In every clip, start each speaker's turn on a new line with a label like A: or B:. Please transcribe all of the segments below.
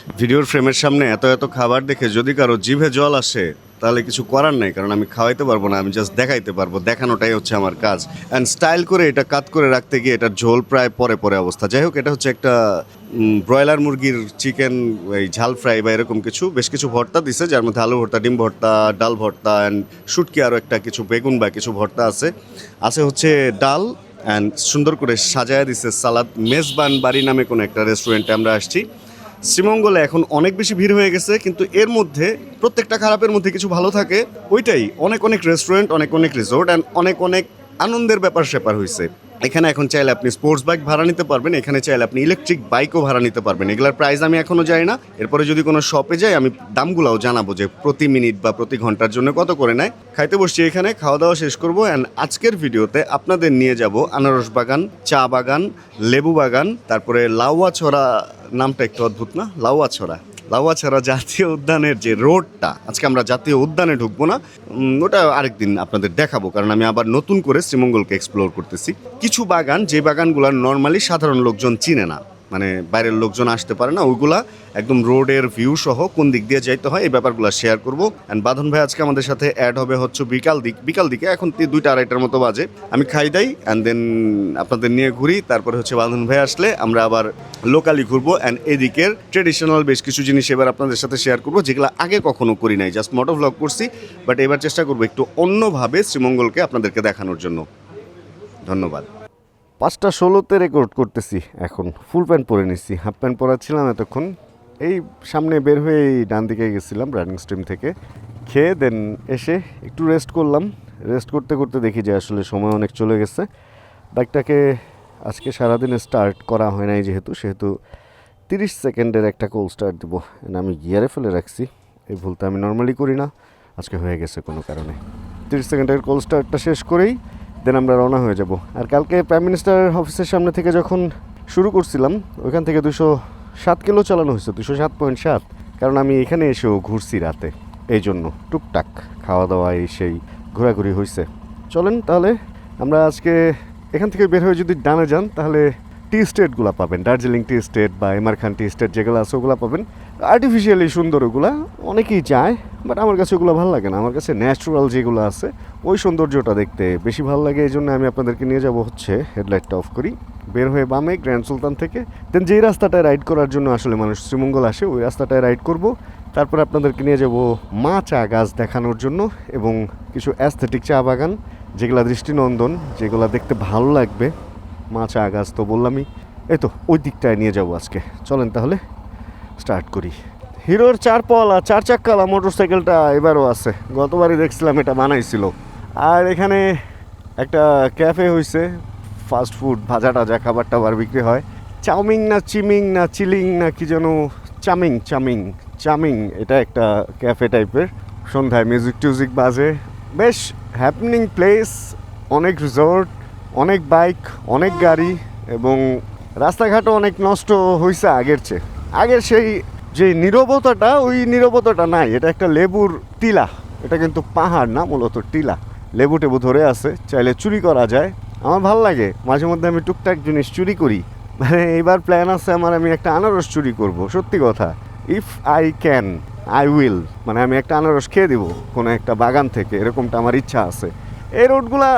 A: ভিডিওর ফ্রেমের সামনে এত এত খাবার দেখে যদি কারো জিভে জল আসে তাহলে কিছু করার নেই, কারণ আমি খাওয়াইতে পারবো না, আমি জাস্ট দেখাইতে পারবো, দেখানোটাই হচ্ছে আমার কাজ। অ্যান্ড স্টাইল করে এটা কাট করে রাখতে গিয়ে এটার ঝোল প্রায় পরে পরে অবস্থা। যাই হোক, এটা হচ্ছে একটা ব্রয়লার মুরগির চিকেন এই ঝাল ফ্রাই বা এরকম কিছু, বেশ কিছু ভর্তা দিছে, যার মধ্যে আলু ভর্তা, ডিম ভর্তা, ডাল ভর্তা অ্যান্ড শুটকি, আরও একটা কিছু বেগুন বা কিছু ভর্তা আছে। আছে হচ্ছে ডাল অ্যান্ড সুন্দর করে সাজায় দিছে সালাদ। মেজবান বাড়ি নামে কোনো একটা রেস্টুরেন্টে আমরা আসছি। শ্রীমঙ্গলে এখন অনেক বেশি ভিড় হয়ে গেছে, কিন্তু এর মধ্যে প্রত্যেকটা খারাপের মধ্যে কিছু ভালো থাকে। ওইটাই, অনেক অনেক রেস্টুরেন্ট, অনেক অনেক রিসোর্ট অ্যান্ড অনেক অনেক আনন্দের ব্যাপার স্যাপার হয়েছে। এখানে এখন চাইলে আপনি স্পোর্টস বাইক ভাড়া নিতে পারবেন, এখানে চাইলে আপনি ইলেকট্রিক বাইকও ভাড়া নিতে পারবেন। এগুলোর প্রাইস আমি এখনও জানি না, এরপরে যদি কোনো শপে যাই আমি দামগুলোও জানাবো যে প্রতি মিনিট বা প্রতি ঘন্টার জন্য কত করে নেয়। খাইতে বসছি এখানে, খাওয়া দাওয়া শেষ করবো অ্যান্ড আজকের ভিডিওতে আপনাদের নিয়ে যাব আনারস বাগান, চা বাগান, লেবু বাগান, তারপরে লাউয়াছড়া, নামটা একটু অদ্ভুত না, লাউয়াছড়া জাতীয় উদ্যানের যে রোডটা, আজকে আমরা জাতীয় উদ্যানে ঢুকবো না, ওটা আরেকদিন আপনাদের দেখাবো, কারণ আমি আবার নতুন করে শ্রীমঙ্গলকে এক্সপ্লোর করতেছি। কিছু বাগান, যে বাগানগুলো নর্মালি সাধারণ লোকজন চিনে না, মানে বাইরের লোকজন আসতে পারে না, ওইগুলা একদম রোডের ভিউ সহ কোন দিক দিয়ে যাইতে হয় এই ব্যাপারগুলো শেয়ার করবো। অ্যান্ড বাঁধন ভাই আজকে আমাদের সাথে অ্যাড হবে হচ্ছে বিকাল দিকে, এখন 2টা-2:30টার মতো বাজে। আমি খাই দাই অ্যান্ড দেন আপনাদের নিয়ে ঘুরি, তারপরে হচ্ছে বাঁধন ভাই আসলে আমরা আবার লোকালি ঘুরবো। অ্যান্ড এদিকের ট্রেডিশনাল বেশ কিছু জিনিস এবার আপনাদের সাথে শেয়ার করবো, যেগুলো আগে কখনো করি নাই, জাস্ট মোটো ভ্লগ করছি, বাট এবার চেষ্টা করবো একটু অন্যভাবে শ্রীমঙ্গলকে আপনাদেরকে দেখানোর জন্য। ধন্যবাদ। 5টা 16-তে রেকর্ড করতেছি, এখন ফুল প্যান্ট পরে নিচ্ছি, হাফ প্যান্ট পরাচ্ছিলাম এতক্ষণ। এই সামনে বের হয়ে ডান দিকে গেছিলাম রানিং স্ট্রিম থেকে, খেয়ে দেন এসে একটু রেস্ট করলাম। রেস্ট করতে করতে দেখি যে আসলে সময় অনেক চলে গেছে। বাইকটাকে আজকে সারাদিনে স্টার্ট করা হয় নাই সেহেতু 30 সেকেন্ডের একটা কোল স্টার্ট দেবো, আমি গিয়ারে ফেলে রাখছি। এই ভুলটা আমি নর্মালি করি না, আজকে হয়ে গেছে কোনো কারণে। 30 সেকেন্ডের কোল স্টার্টটা শেষ করেই দেন আমরা রওনা হয়ে যাব। আর কালকে প্রাইম মিনিস্টার অফিসের সামনে থেকে যখন শুরু করছিলাম, ওইখান থেকে 207 কিলো চালানো হয়েছে, 207.7, কারণ আমি এখানে এসেও ঘুরছি রাতে, এই জন্য টুকটাক খাওয়া দাওয়া এই সেই ঘোরাঘুরি হয়েছে। চলেন তাহলে আমরা আজকে এখান থেকে বের হয়ে যদি ডানে যান তাহলে টি স্টেটগুলো পাবেন, দার্জিলিং টি স্টেট বা এমারখান টি স্টেট যেগুলো আছে ওগুলো পাবেন। আর্টিফিশিয়ালি সুন্দর ওগুলা, অনেকেই চায়, বাট আমার কাছে ওগুলো ভালো লাগে না। আমার কাছে ন্যাচারাল যেগুলো আছে ওই সৌন্দর্যটা দেখতে বেশি ভালো লাগে। এই জন্য আমি আপনাদেরকে নিয়ে যাব হচ্ছে, হেডলাইটটা অফ করি, বের হয়ে বামে গ্র্যান্ড সুলতান থেকে দেন যেই রাস্তাটায় রাইড করার জন্য আসলে মানুষ শ্রীমঙ্গল আসে ওই রাস্তাটায় রাইড করব। তারপর আপনাদেরকে নিয়ে যাব মা চা গাছ দেখানোর জন্য এবং কিছু অ্যাস্থেটিক চা বাগান যেগুলো দৃষ্টিনন্দন, যেগুলো দেখতে ভালো লাগবে। মা চা গাছ তো বললামই, এই তো ওই দিকটায় নিয়ে যাব আজকে। চলেন তাহলে স্টার্ট করি। হিরোর 4 চাক্কাওয়ালা মোটরসাইকেলটা এবারও আছে, গতবারই দেখছিলাম এটা বানাইছিল। আর এখানে একটা ক্যাফে হয়েছে, ফাস্ট ফুড, ভাজা টাজা খাবার টাবার বিক্রি হয়। চাউমিং না চিমিং না চিলিং না কি যেন, চামিং এটা একটা ক্যাফে টাইপের। সন্ধ্যায় মিউজিক টিউজিক বাজে, বেশ হ্যাপনিং প্লেস, অনেক রিসর্ট, অনেক বাইক, অনেক গাড়ি, এবং রাস্তাঘাটও অনেক নষ্ট হয়েছে আগের চেয়ে। আগের সেই যে নীরবতাটা, ওই নীরবতাটা নাই। এটা একটা লেবুর টিলা, এটা কিন্তু পাহাড় না, মূলত টিলা। লেবু টেবু ধরে আছে, চাইলে চুরি করা যায়। আমার ভাল লাগে, মাঝে মধ্যে আমি টুকটাক জিনিস চুরি করি। মানে এইবার প্ল্যান আছে আমার, আমি একটা আনারস চুরি করব, সত্যি কথা। If I can I will, মানে আমি একটা আনারস খেয়ে দিব কোনো একটা বাগান থেকে, এরকমটা আমার ইচ্ছা আছে। এই রোডগুলা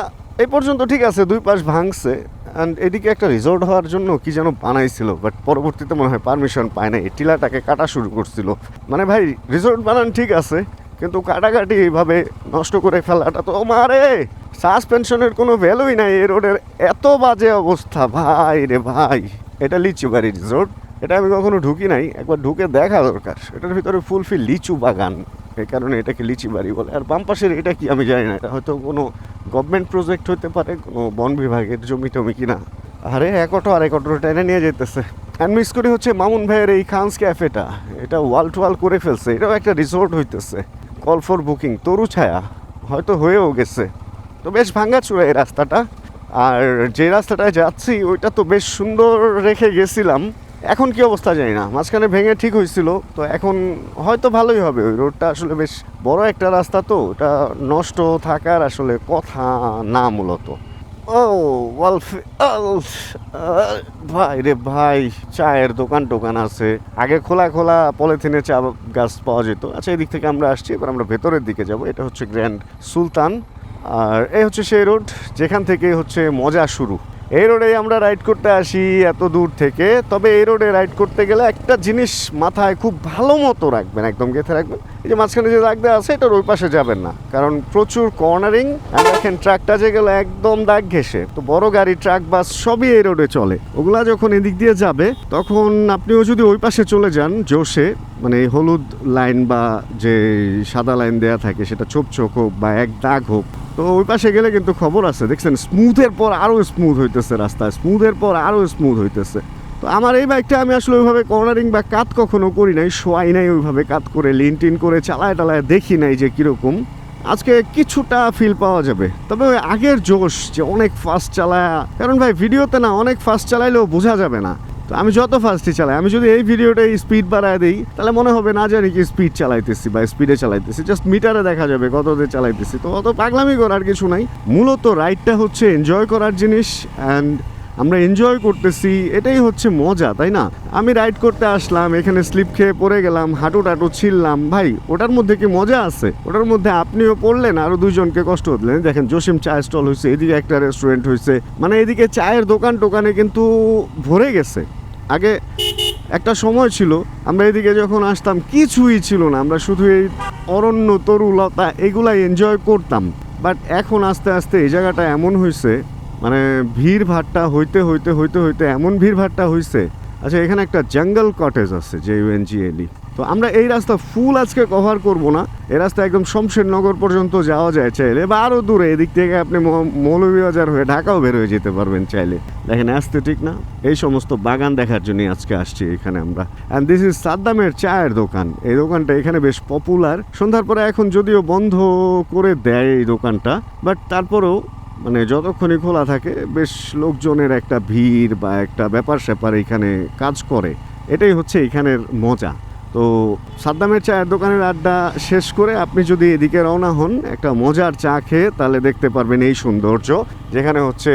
A: এই পর্যন্ত ঠিক আছে, 2 পাশ ভাঙছে। অ্যান্ড এদিকে একটা রিসোর্ট হওয়ার জন্য কি যেন বানাইছিল, বাট পরবর্তীতে মনে হয় পারমিশন পায় না, এই টিলাটাকে কাটা শুরু করছিল। মানে ভাই, রিসোর্ট বানান ঠিক আছে, কিন্তু কাটাকাটি এইভাবে নষ্ট করে ফেলাটা তো মারে, সাসপেনশনের কোনো ভ্যালুই নাই। এই রোডের এত বাজে অবস্থা ভাই রে ভাই। এটা লিচুবাড়ি রিসোর্ট, এটা আমি কখনো ঢুকি নাই, একবার ঢুকে দেখা দরকার। এটার ভিতরে ফুলফিল লিচু বাগান, এই কারণে এটাকে লিচি বাড়ি বলে। আর বাম পাশের এটা কি আমি জানি না, এটা হয়তো কোনো গভর্নমেন্ট প্রজেক্ট হতে পারে, কোনো বন বিভাগের জমি টমি কিনা। আরে এক অটো টেনে নিয়ে যেতেছে। অ্যান্ড মিস করি হচ্ছে মামুন ভাইয়ের এই খানস ক্যাফেটা, এটা ওয়াল টু ওয়াল করে ফেলছে, এটাও একটা রিসোর্ট হইতেছে। কল ফর বুকিং, তরু ছায়া হয়তো হয়েও গেছে। তো বেশ ভাঙাচুরা এই রাস্তাটা। আর যে রাস্তাটায় যাচ্ছি ওইটা তো বেশ সুন্দর রেখে গেছিলাম, এখন কি অবস্থা জানি না, মাঝখানে ভেঙে ঠিক হয়েছিল, তো এখন হয়তো ভালোই হবে। ওই রোডটা আসলে বেশ বড় একটা রাস্তা, তো ওটা নষ্ট থাকার আসলে কথা না মূলত। ও ওয়ালফে ভাই রে ভাই, চায়ের দোকান টোকান আছে। আগে খোলা খোলা পলিথিনে চা গাছ পাওয়া যেত। আচ্ছা, এদিক থেকে আমরা আসছি, এবার আমরা ভেতরের দিকে যাব। এটা হচ্ছে গ্র্যান্ড সুলতান, আর এই হচ্ছে সেই রোড যেখান থেকে হচ্ছে মজা শুরু। এই রোডে আমরা রাইড করতে আসি এত দূর থেকে। তবে এই রোডে রাইড করতে গেলে একটা জিনিস মাথায় খুব ভালো মতো রাখবেন, একদম গেঁথে রাখবেন। এই যে মাঝখানে যে দাগ দেওয়া আছে, এটার ওই পাশে যাবেন না, কারণ প্রচুর কর্নারিং। দেখেন ট্রাকটা যে গেলে একদম দাগ ঘেসে। তো বড় গাড়ি, ট্রাক, বাস সবই এই রোডে চলে। ওগুলা যখন এদিক দিয়ে যাবে, তখন আপনিও যদি ওই পাশে চলে যান জোশে, মানে এই হলুদ লাইন বা যে সাদা লাইন দেয়া থাকে, সেটা ছোপ ছোপ হোক বা এক দাগ হোক, তো ওই পাশে গেলে কিন্তু খবর আছে। দেখছেন স্মুথের পর আরও স্মুথ হইতেছে রাস্তা, স্মুথের পর আরও স্মুথ হইতেছে। তো আমার এই বাইকটা আমি আসলে ওইভাবে কর্নারিং বা কাত কখনো করি নাই, শোয়াই নাই ওইভাবে কাত করে, লিন টিন করে চালায় টালায় দেখি নাই যে কীরকম। আজকে কিছুটা ফিল পাওয়া যাবে। তবে ওই আগের জোশ যে অনেক ফাস্ট চালায়, কারণ ভাই ভিডিওতে না অনেক ফাস্ট চালাইলেও বোঝা যাবে না। তো আমি যত ফাস্টই চালাই, আমি যদি এই ভিডিওটা স্পিড বাড়ায় দিই, তাহলে মনে হবে না জানি কি স্পিড চালাইতেছি বা স্পিডে চালাইতেছি, জাস্ট মিটারে দেখা যাবে কততে চালাইতেছি। তো অত পাগলামি করার কিছু নাই। মূলত রাইডটা হচ্ছে এনজয় করার জিনিস, অ্যান্ড আমরা এনজয় করতেছি, এটাই হচ্ছে মজা, তাই না? আমি রাইড করতে আসলাম, এখানে স্লিপ খেয়ে পড়ে গেলাম, হাঁটু টাটু ছিললাম, ভাই ওটার মধ্যে কি মজা আছে? ওটার মধ্যে আপনিও পড়লেন, আরও দুইজনকে কষ্ট দিলেন। দেখেন জসিম চায়ের স্টল হয়েছে, এদিকে একটা রেস্টুরেন্ট হয়েছে, মানে এদিকে চায়ের দোকান টোকানে কিন্তু ভরে গেছে। আগে একটা সময় ছিল আমরা এদিকে যখন আসতাম কিছুই ছিল না, আমরা শুধু এই অরণ্য, তরুলতা এগুলাই এনজয় করতাম। বাট এখন আস্তে আস্তে এই জায়গাটা এমন হয়েছে, মানে ভিড় ভাট্টা হইতে হইতে হইতে হইতে এমন ভিড় ভাট্টা হইছে। আচ্ছা, এখানে একটা জঙ্গল কটেজ আছে, JUNGLE। তো আমরা এই রাস্তা ফুল আজকে কভার করব না। এই রাস্তা একদম শমশেরনগর পর্যন্ত যাওয়া যায় চাইলে, বা আরও দূরে এদিক থেকে আপনি মৌলভীবাজার হয়ে ঢাকাও বের হয়ে যেতে পারবেন চাইলে। দেখেন আসতে ঠিক না, এই সমস্ত বাগান দেখার জন্য আজকে আসছি এখানে আমরা। অ্যান্ড দিস ইজ সাদ্দামের চায়ের দোকান। এই দোকানটা এখানে বেশ পপুলার। সন্ধ্যার পরে এখন যদিও বন্ধ করে দেয় এই দোকানটা, বাট তারপরেও মানে যতক্ষণই খোলা থাকে বেশ লোকজনের একটা ভিড় বা একটা ব্যাপার স্যাপার এখানে কাজ করে। এটাই হচ্ছে এখানের মজা। তো সাদ্দামের চায়ের দোকানের আড্ডা শেষ করে আপনি যদি এদিকে রওনা হন একটা মজার চা খেয়ে, তাহলে দেখতে পারবেন এই সৌন্দর্য, যেখানে হচ্ছে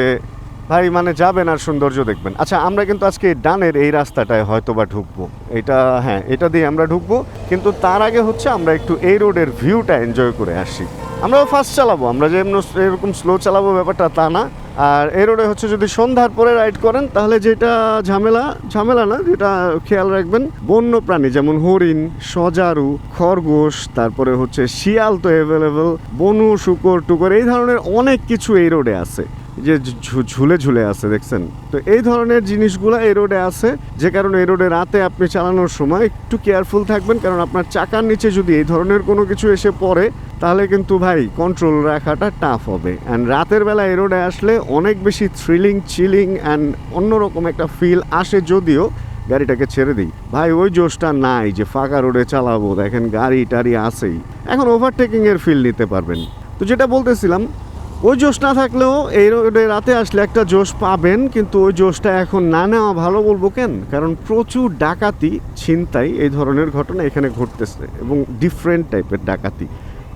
A: ভাই মানে যাবেন আর সৌন্দর্য দেখবেন। আচ্ছা, আমরা কিন্তু আজকে ডানের এই রাস্তাটায় হয়তো বা ঢুকবো, এটা হ্যাঁ এটা দিয়ে আমরা ঢুকবো। কিন্তু তার আগে হচ্ছে আমরা একটু এই রোডের ভিউটা এনজয় করে আসি। আমরাও ফাস্ট চালাবো, আমরা যে এরকম স্লো চালাবো ব্যাপারটা তা না। আর এই রোডে হচ্ছে যদি সন্ধ্যার পরে রাইড করেন, তাহলে যেটা ঝামেলা না, যেটা খেয়াল রাখবেন, বন্য প্রাণী যেমন হরিণ, সজারু, খরগোশ, তারপরে হচ্ছে শিয়াল তো অ্যাভেলেবেল, বনু, শুকর টুকর, এই ধরনের অনেক কিছু এই রোডে আছে, যে ঝুলে ঝুলে আছে দেখছেন। তো এই ধরনের জিনিসগুলো এই রোডে আছে, যে কারণে এই রোডে রাতে আপনি চালানোর সময় একটু কেয়ারফুল থাকবেন, কারণ আপনার চাকার নিচে যদি এই ধরনের কোনো কিছু এসে পড়ে, তাহলে কিন্তু ভাই কন্ট্রোল রাখাটা টাফ হবে। অ্যান্ড রাতের বেলা এই রোডে আসলে অনেক বেশি থ্রিলিং, চিলিং অ্যান্ড অন্যরকম একটা ফিল আসে। যদিও গাড়িটাকে ছেড়ে দিই ভাই, ওই জোশটা নাই যে ফাঁকা রোডে চালাবো। দেখেন গাড়ি টাড়ি আসেই, এখন ওভারটেকিংয়ের ফিল নিতে পারবেন। তো যেটা বলতেছিলাম, ওই জোশ না থাকলেও এই রোডে রাতে আসলে একটা জোশ পাবেন, কিন্তু ওই জোশটা এখন না নেওয়া ভালো। বলবো কেন? কারণ প্রচুর ডাকাতি, ছিনতাই, এই ধরনের ঘটনা এখানে ঘটতেছে, এবং ডিফারেন্ট টাইপের ডাকাতি।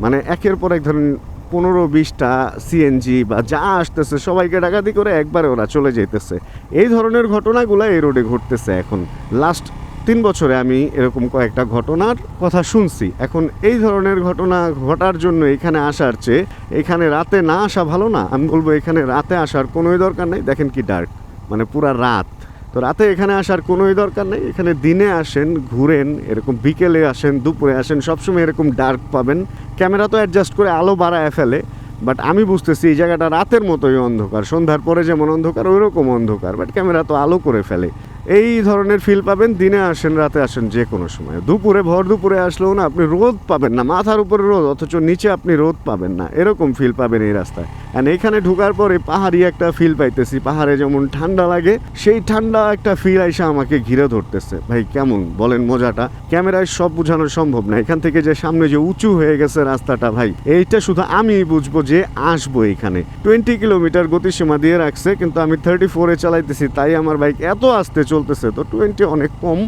A: মানে একের পর এক ধরেন 15-20টা CNG বা যা আসতেছে সবাইকে ডাকাতি করে একবারে ওরা চলে যেতেছে। এই ধরনের ঘটনাগুলো এই রোডে ঘটতেছে এখন। লাস্ট 3 বছরে আমি এরকম কয়েকটা ঘটনার কথা শুনছি। এখন এই ধরনের ঘটনা ঘটার জন্য এখানে আসার চেয়ে এখানে রাতে না আসা ভালো না? আমি বলবো এখানে রাতে আসার কোনোই দরকার নেই। দেখেন কি ডার্ক, মানে পুরা রাত। তো রাতে এখানে আসার কোনোই দরকার নেই। এখানে দিনে আসেন, ঘুরেন, এরকম বিকেলে আসেন, দুপুরে আসেন, সবসময় এরকম ডার্ক পাবেন। ক্যামেরা তো অ্যাডজাস্ট করে আলো বাড়ায় ফেলে, বাট আমি বুঝতেছি এই জায়গাটা রাতের মতোই অন্ধকার। সন্ধ্যার পরে যেমন অন্ধকার ওই রকম অন্ধকার, বাট ক্যামেরা তো আলো করে ফেলে। এই ধরনের ফিল পাবেন দিনে আসেন, রাতে আসেন, যে কোনো সময়। দুপুরে, ভর দুপুরে আসলেও না আপনি রোদ পাবেন না, মাথার উপরে রোদ, অথচ নিচে আপনি রোদ পাবেন না, এরকম ফিল পাবেন এই রাস্তায়। অ্যান্ড এখানে ঢোকার পরে পাহাড়ি একটা ফিল পাইতেছি। পাহাড়ে যেমন ঠান্ডা লাগে, সেই ঠান্ডা একটা ফিল আইসা আমাকে ঘিরে ধরতেছে। ভাই কেমন বলেন মজাটা? ক্যামেরায় সব বোঝানো সম্ভব না। এখান থেকে যে সামনে যে উঁচু হয়ে গেছে রাস্তাটা, ভাই এইটা শুধু আমি বুঝবো যে আসবো এখানে। 20 কিলোমিটার গতিসীমা দিয়ে রাখছে, কিন্তু আমি 34-এ চালাইতেছি, তাই আমার বাইক এত আস্তে চলতেছে। তো 20 অনেক কম,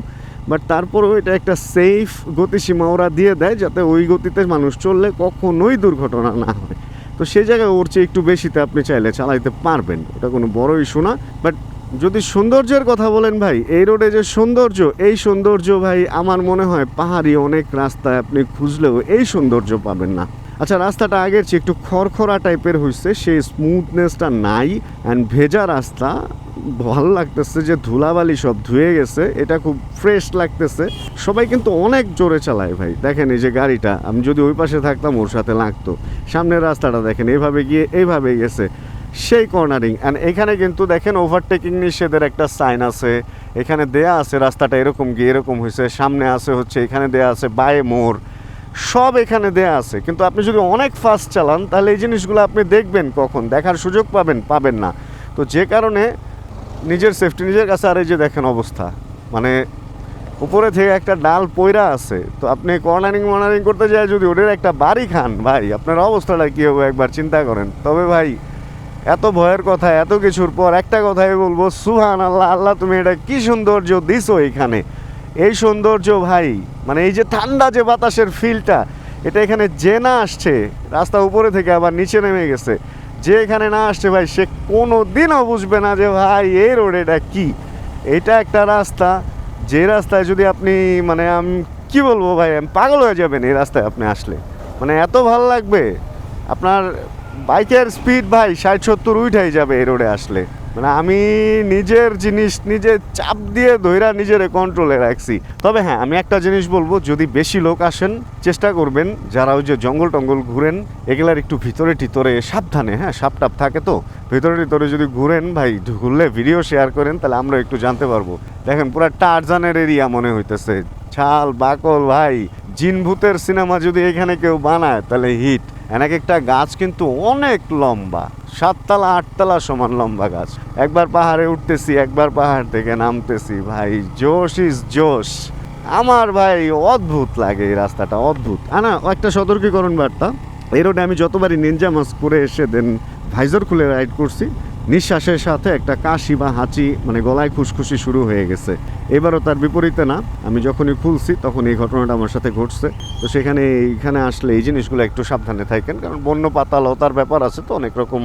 A: বাট তারপরেও এটা একটা সেফ গতিসীমা ওরা দিয়ে দেয়, যাতে ওই গতিতে মানুষ চললে কখনোই দুর্ঘটনা না হয়। তো সেই জায়গায় ওর চেয়ে একটু বেশিতে আপনি চাইলে চালাইতে পারবেন, ওটা কোনো বড় ইস্যু না। বাট যদি সৌন্দর্যের কথা বলেন ভাই, এই রোডে যে সৌন্দর্য, এই সৌন্দর্য ভাই আমার মনে হয় পাহাড়ি অনেক রাস্তায় আপনি খুঁজলেও এই সৌন্দর্য পাবেন না। আচ্ছা, রাস্তাটা আগের চেয়ে একটু খড়খড়া টাইপের হয়েছে, সেই স্মুথনেসটা নাই, অ্যান্ড ভেজা রাস্তা। ভালো লাগতেছে যে ধুলাবালি সব ধুয়ে গেছে, এটা খুব ফ্রেশ লাগতেছে। সবাই কিন্তু অনেক জোরে চালায় ভাই, দেখেন এই যে গাড়িটা, আমি যদি ওই পাশে থাকতাম ওর সাথে লাগতো। সামনের রাস্তাটা দেখেন এইভাবে গিয়ে এইভাবে গেছে, সেই কর্নারিং। অ্যান্ড এখানে কিন্তু দেখেন ওভারটেকিং নিষেধের একটা সাইন আছে, এখানে দেয়া আছে রাস্তাটা এরকম গিয়ে এরকম হয়েছে, সামনে আছে হচ্ছে এখানে দেয়া আছে বাই মোড়, সব এখানে দেয়া আছে। কিন্তু আপনি যদি অনেক ফাস্ট চালান তাহলে এই জিনিসগুলো আপনি দেখবেন কখন, দেখার সুযোগ পাবেন না। তো যে কারণে নিজের সেফটি নিজের কাছে। আর এই যে দেখেন অবস্থা, মানে উপরে থেকে একটা ডাল পয়রা আছে, তো আপনি কর্নারিং করতে যায় যদি ওদের একটা বাড়ি খান ভাই, আপনার অবস্থাটা কী হবে একবার চিন্তা করেন। তবে ভাই এত ভয়ের কথা, এত কিছুর পর একটা কথাই বলবো, সুবহান আল্লাহ, আল্লাহ তুমি এটা কি সৌন্দর্য দিছো এখানে। এই সৌন্দর্য ভাই, মানে এই যে ঠান্ডা যে বাতাসের ফিলটা, এটা এখানে যে না আসছে, রাস্তা উপরে থেকে আবার নিচে নেমে গেছে, যে এখানে না আসছে ভাই সে কোনো দিনও বুঝবে না যে ভাই এই রোড এটা কি। এটা একটা রাস্তা, যে রাস্তায় যদি আপনি, মানে আমি কি বলবো ভাই, আমি পাগল হয়ে যাবেন এই রাস্তায় আপনি আসলে, মানে এত ভালো লাগবে আপনার। বাইকের স্পিড ভাই 60-70 উঠাই যাবে এই রোডে আসলে। মানে আমি নিজের জিনিস নিজে চাপ দিয়ে ধইরা নিজের কন্ট্রোলে রাখছি। তবে হ্যাঁ, আমি একটা জিনিস বলবো, যদি বেশি লোক আসেন চেষ্টা করবেন যারা ওই যে জঙ্গল টঙ্গল ঘুরেন এগুলার একটু ভিতরে সাবধানে, হ্যাঁ সাপ টাপ থাকে তো, ভিতরে যদি ঘুরেন ভাই, ঘুরলে ভিডিও শেয়ার করেন তাহলে আমরা একটু জানতে পারবো। দেখেন পুরা টারজানের এরিয়া মনে হইতেছে, ছাল বাকল ভাই, জিন ভূতের সিনেমা যদি এখানে কেউ বানায় তাহলে হিট। এক একটা গাছ কিন্তু অনেক লম্বা, 7 তলা 8 তলা সমান লম্বা গাছ। একবার পাহাড়ে উঠতেছি, একবার পাহাড় থেকে নামতেছি, ভাই জোশ ইজ জোশ। আমার ভাই অদ্ভুত লাগে এই রাস্তাটা, অদ্ভুত। না একটা সতর্কীকরণ বার্তা, এই রোডে আমি যতবারই নিনজা মাস্ক পরে এসে দেন ভাইজর খুলে রাইড করছি, নিঃশ্বাসের সাথে একটা কাশি বা হাঁচি, মানে গলায় খুশখুশি শুরু হয়ে গেছে। এবারও তার বিপরীতে না, আমি যখনই খুলছি তখন এই ঘটনাটা আমার সাথে ঘটছে। তো এইখানে আসলে এই জিনিসগুলো একটু সাবধানে থাকেন, কারণ বন্য পাতালতার ব্যাপার আছে তো, অনেক রকম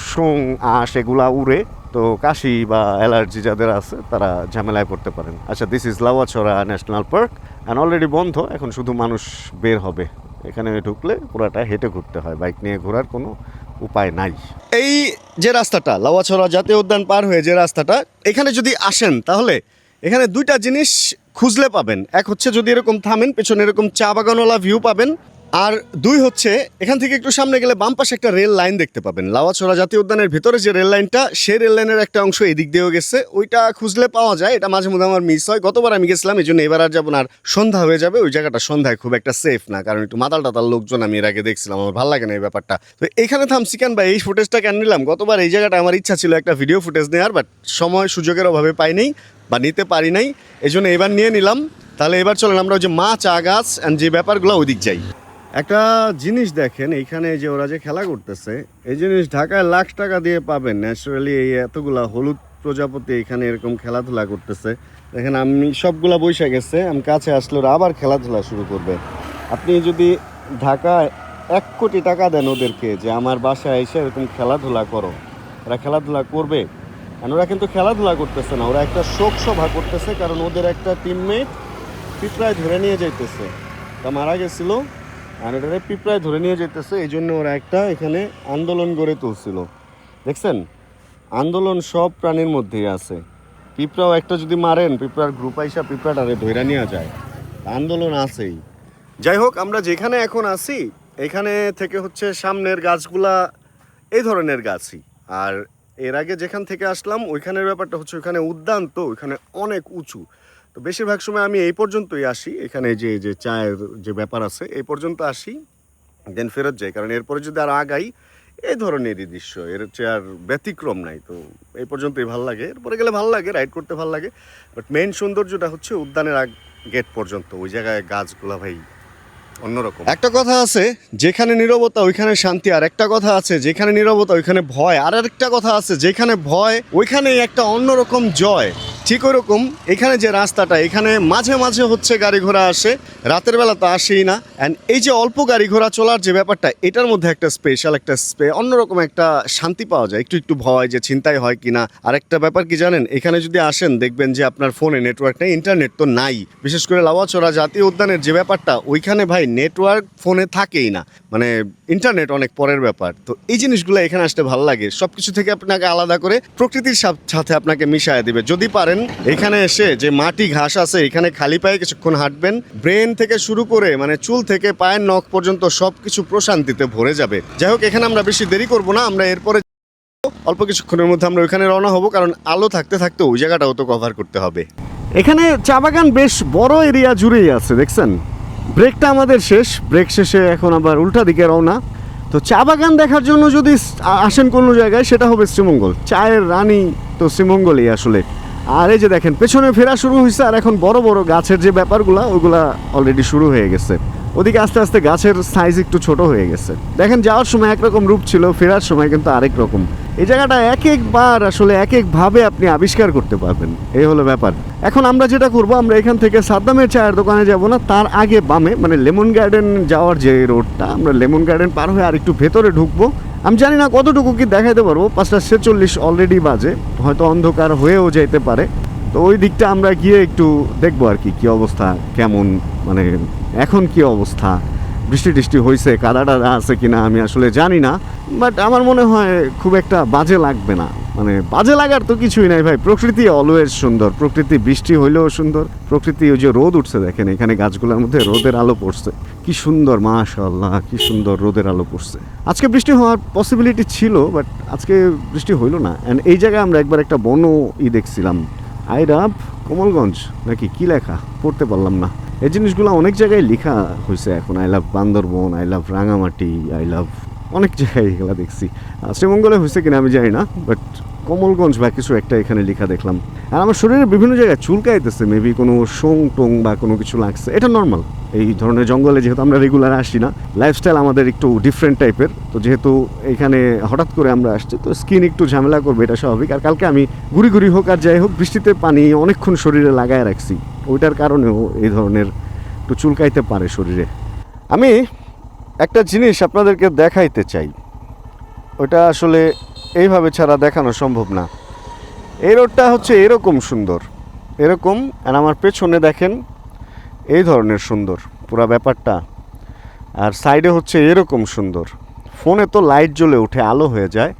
A: শুং আঁশ এগুলা উড়ে, তো কাশি বা অ্যালার্জি যাদের আছে তারা ঝামেলায় পড়তে পারেন। আচ্ছা, this is Lawachara national park and already বন্ধ, এখন শুধু মানুষ বের হবে। এখানে ঢুকলে পুরাটা হেঁটে ঘুরতে হয়, বাইক নিয়ে ঘোরার কোনো উপায় নাই। এই যে রাস্তাটা, লাউয়াছড়া জাতীয় উদ্যান পার হয়ে যে রাস্তাটা, এখানে যদি আসেন তাহলে এখানে দুইটা জিনিস খুঁজলে পাবেন। এক হচ্ছে যদি এরকম থামেন, পেছনে এরকম চা বাগানওয়ালা ভিউ পাবেন, আর দুই হচ্ছে এখান থেকে একটু সামনে গেলে বাম পাশে একটা রেল লাইন দেখতে পাবেন। লাউয়াছড়া জাতীয় উদ্যানের ভিতরে যে রেল লাইনটা, সেই রেল লাইনের একটা অংশ এদিক দিয়েও গেছে, ওইটা খুঁজলে পাওয়া যায়। এটা মাঝে মধ্যে আমার মিস হয়, গতবার আমি গেছিলাম, এই জন্য এবার আর যাবো না। আর সন্ধ্যা হয়ে যাবে, ওই জায়গাটা সন্ধ্যায় খুব একটা সেফ না, কারণ একটু মাতাল টাতাল লোকজন আমি এর আগে দেখছিলাম, আমার ভালো লাগে না এই ব্যাপারটা। তো এখানে থামছি কেন বা এই ফুটেজটা কেন নিলাম, গতবার এই জায়গাটা আমার ইচ্ছা ছিল একটা ভিডিও ফুটেজ নেওয়ার, বাট সময় সুযোগের অভাবে পাইনি বা নিতে পারি নাই, এই জন্য এবার নিয়ে নিলাম। তাহলে এবার চলেন আমরা ওই যে মা চা গাছ অ্যান্ড যে ব্যাপারগুলো ওই দিক যাই। একটা জিনিস দেখেন, এইখানে যে ওরা যে খেলা করতেছে, এই জিনিস ঢাকায় লাখ টাকা দিয়ে পাবেন। ন্যাচারালি এই এতগুলা হলুদ প্রজাপতি এখানে এরকম খেলাধুলা করতেছে। দেখেন আমি সবগুলা বৈশা গেছে, আমি কাছে আসলে ওরা আবার খেলাধুলা শুরু করবে। আপনি যদি ঢাকায় 1 কোটি টাকা দেন ওদেরকে যে আমার বাসায় এসে এরকম খেলাধুলা করো, ওরা খেলাধুলা করবে। আর ওরা কিন্তু খেলাধুলা করতেছে না, ওরা একটা শোক সভা করতেছে, কারণ ওদের একটা টিমমেট পিঁপড়ায় ধরে নিয়ে যাইতেছে, তা মারা গেছিল, আর এটারে পিঁপড়ায় ধরে নিয়ে যেতেছে। এই জন্য ওরা একটা এখানে আন্দোলন গড়ে তুলছিল। দেখছেন, আন্দোলন সব প্রাণীর মধ্যেই আছে। পিঁপড়াও একটা যদি মারেন, পিঁপড়ার গ্রুপ আইসা পিঁপড়াটারে ধরে নিয়ে যায়, আন্দোলন আছেই। যাই হোক, আমরা যেখানে এখন আছি এখানে থেকে হচ্ছে সামনের গাছগুলা এই ধরনের গাছই। আর এর আগে যেখান থেকে আসলাম ওইখানের ব্যাপারটা হচ্ছে, ওইখানে উদ্যান, তো ওইখানে অনেক উঁচু। তো বেশিরভাগ সময় আমি এই পর্যন্তই আসি, এখানে যে চায়ের যে ব্যাপার আছে এই পর্যন্ত আসি, দেন ফেরত যাই, কারণ এরপরে যদি আর আগাই এই ধরনেরই দৃশ্য, এর হচ্ছে আর ব্যতিক্রম নাই। তো এই পর্যন্তই ভালো লাগে, এরপরে গেলে ভালো লাগে, রাইড করতে ভালো লাগে। বাট মেইন সৌন্দর্যটা হচ্ছে উদ্যানের গেট পর্যন্ত, ওই জায়গায় গাছগুলা ভাই অন্যরকম। একটা কথা আছে, যেখানে নীরবতা ওইখানে শান্তি, আর একটা কথা আছে যেখানে নীরবতা ওইখানে ভয়, আর একটা কথা আছে যেখানে ভয় ওইখানেই একটা অন্যরকম জয়। ঠিক ওরকম এখানে যে রাস্তাটা, এখানে মাঝে মাঝে হচ্ছে গাড়ি ঘোড়া আসে, রাতের বেলা তো আসেই না। অ্যান্ড এই যে অল্প গাড়ি ঘোড়া চলার যে ব্যাপারটা, এটার মধ্যে একটা স্পেশাল একটা অন্যরকম একটা শান্তি পাওয়া যায়। একটু একটু ভয় যে ছিনতাই হয় কিনা। আর একটা ব্যাপার কি জানেন, এখানে যদি আসেন দেখবেন যে আপনার ফোনে নেটওয়ার্ক নেই, ইন্টারনেট তো নাই। বিশেষ করে লাউয়াচড়া জাতীয় উদ্যানের যে ব্যাপারটা, ওইখানে ভাই নেটওয়ার্ক ফোনে থাকেই না, মানে ইন্টারনেট অনেক পরের ব্যাপার। তো এই জিনিসগুলো এখানে আসতে ভালো লাগে, সব কিছু থেকে আপনাকে আলাদা করে প্রকৃতির সাথে আপনাকে মিশায় দিবে। যদি পারেন এখানে এসে যে মাটি ঘাস আছে, এখানে খালি পায়ে কিছুক্ষণ হাঁটবেন, ব্রেন থেকে শুরু করে মানে চুল থেকে পায়ের নখ পর্যন্ত সব কিছু প্রশান্তিতে ভরে যাবে। যাই হোক, এখানে আমরা বেশি দেরি করব না, আমরা এরপরে অল্প কিছুক্ষণের মধ্যে আমরা ওইখানে রওনা হব, কারণ আলো থাকতে থাকতে ওই জায়গাটাও তো কভার করতে হবে। এখানে চা বাগান বেশ বড় এরিয়া জুড়েই আছে, দেখছেন। ব্রেকটা আমাদের শেষ, ব্রেক শেষে এখন আবার উল্টা দিকে রওনা। তো চা বাগান দেখার জন্য যদি আসেন কোনো জায়গায়, সেটা হবে শ্রীমঙ্গল। চায়ের রানী তো শ্রীমঙ্গলই আসলে। আর এই যে দেখেন পেছনে ফেরা শুরু হয়েছে, আর এখন বড় বড় গাছের যে ব্যাপারগুলো ওইগুলা অলরেডি শুরু হয়ে গেছে। ওদিকে আস্তে আস্তে গাছের সাইজ একটু ছোট হয়ে গেছে। দেখেন যাওয়ার সময় একরকম রূপ ছিল, ফেরার সময় কিন্তু আরেক রকম। এই জায়গাটা এক একবার আসলে এক একভাবে আপনি আবিষ্কার করতে পারবেন, এই হলো ব্যাপার। এখন আমরা যেটা করব, আমরা এখান থেকে সাদ্দামের চায়ের দোকানে যাব না, তার আগে বামে মানে লেমন গার্ডেন যাওয়ার যে রোডটা, আমরা লেমন গার্ডেন পার হয়ে আর একটু ভেতরে ঢুকবো। আমি জানি না কতটুকু কি দেখাতে পারবো, 5:46 অলরেডি বাজে, হয়তো অন্ধকার হয়েও যেতে পারে। তো ওই দিকটা আমরা গিয়ে একটু দেখবো আর কি অবস্থা, কেমন মানে এখন কি অবস্থা, বৃষ্টি টিষ্টি হয়েছে, কাদাটা আছে কিনা আমি আসলে জানি না। বাট আমার মনে হয় খুব একটা বাজে লাগবে না, মানে বাজে লাগার তো কিছুই নাই ভাই। প্রকৃতি অলওয়েজ সুন্দর, প্রকৃতি বৃষ্টি হইলেও সুন্দর, প্রকৃতি ওই যে রোদ উঠছে দেখেন, এখানে গাছগুলোর মধ্যে রোদের আলো পড়ছে, কি সুন্দর, মাশাআল্লাহ কি সুন্দর রোদের আলো পড়ছে। আজকে বৃষ্টি হওয়ার পসিবিলিটি ছিল, বাট আজকে বৃষ্টি হইলো না। অ্যান্ড এই জায়গায় আমরা একবার একটা বন দেখছিলাম, আই লাভ কমলগঞ্জ নাকি কি লেখা, পড়তে পারলাম না। এই জিনিসগুলো অনেক জায়গায় লেখা হয়েছে এখন, I love Bandarban, I love Rangamati, I love অনেক জায়গায় এগুলো দেখছি। শ্রীমঙ্গলে হয়েছে কিনা আমি জানি না, বাট কমলগঞ্জ বা কিছু একটা এখানে লেখা দেখলাম। আর আমার শরীরে বিভিন্ন জায়গায় চুলকাইতেছে, মেবি কোনো শোং টোং বা কোনো কিছু লাগছে, এটা নর্মাল। এই ধরনের জঙ্গলে যেহেতু আমরা রেগুলার আসি না, লাইফস্টাইল আমাদের একটু ডিফারেন্ট টাইপের, তো যেহেতু এখানে হঠাৎ করে আমরা আসছি, তো স্কিন একটু ঝামেলা করবে, এটা স্বাভাবিক। আর কালকে আমি ঘুরি ঘুরি হোক আর যাই হোক, বৃষ্টিতে পানি অনেকক্ষণ শরীরে লাগায় রাখছি, ওইটার কারণেও এই ধরনের একটু চুলকাইতে পারে শরীরে। আমি একটা জিনিস আপনাদেরকে দেখাইতে চাই, ওটা আসলে এইভাবে ছাড়া দেখানো সম্ভব না। এই রোডটা হচ্ছে এরকম সুন্দর, এরকম, আর আমার পেছনে দেখেন এই ধরনের সুন্দর পুরা ব্যাপারটা, আর সাইডে হচ্ছে এরকম সুন্দর। ফোনে তো লাইট জ্বলে উঠে আলো হয়ে যায়,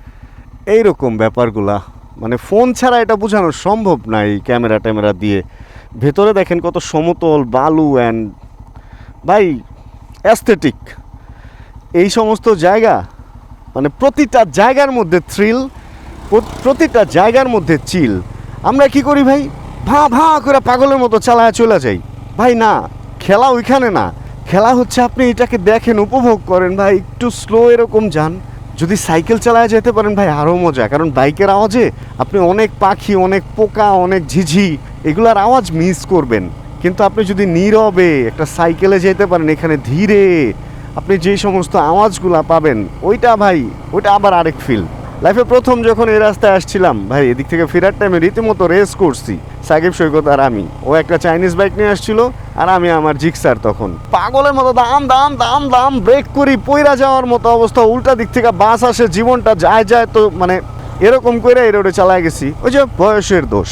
A: এই রকম ব্যাপারগুলা মানে ফোন ছাড়া এটা বোঝানো সম্ভব না এই ক্যামেরা ট্যামেরা দিয়ে। ভেতরে দেখেন কত সমতল বালু, অ্যান্ড ভাই অ্যাস্থেটিক এই সমস্ত জায়গা, মানে প্রতিটা জায়গার মধ্যে থ্রিল, প্রতিটা জায়গার মধ্যে চিল। আমরা কি করি ভাই, ভা করে পাগলের মতো চালায় চলে যাই। ভাই না, খেলা ওইখানে না, খেলা হচ্ছে আপনি এটাকে দেখেন, উপভোগ করেন ভাই, একটু স্লো এরকম যান। যদি সাইকেল চালায় যেতে পারেন ভাই আরও মজা, কারণ বাইকের আওয়াজে আপনি অনেক পাখি, অনেক পোকা, অনেক ঝিঝি এগুলার আওয়াজ মিস করবেন। কিন্তু আপনি যদি নীরবে একটা সাইকেলে যেতে পারেন, এখানে ধীরে, আপনি যেই সমস্ত আওয়াজগুলো পাবেন, ওইটা ভাই ওইটা আবার আরেক ফিল। লাইফে প্রথম যখন এই রাস্তায় আসছিলাম ভাই, এদিক থেকে ফেরার টাইমে রীতিমতো রেস করছি সাকিব সৈকত আর আমি। ও একটা চাইনিজ বাইক নিয়ে আসছিল, আর আমি আমার জিক্সার, তখন পাগলের মতো দাম দাম দাম দাম ব্রেক করি, পইরা যাওয়ার মতো অবস্থা। উল্টা দিক থেকে বাস আসে, জীবনটা যায় যায়, তো মানে এরকম করে এই রোডে চালায় গেছি। ওই যে বয়সের দোষ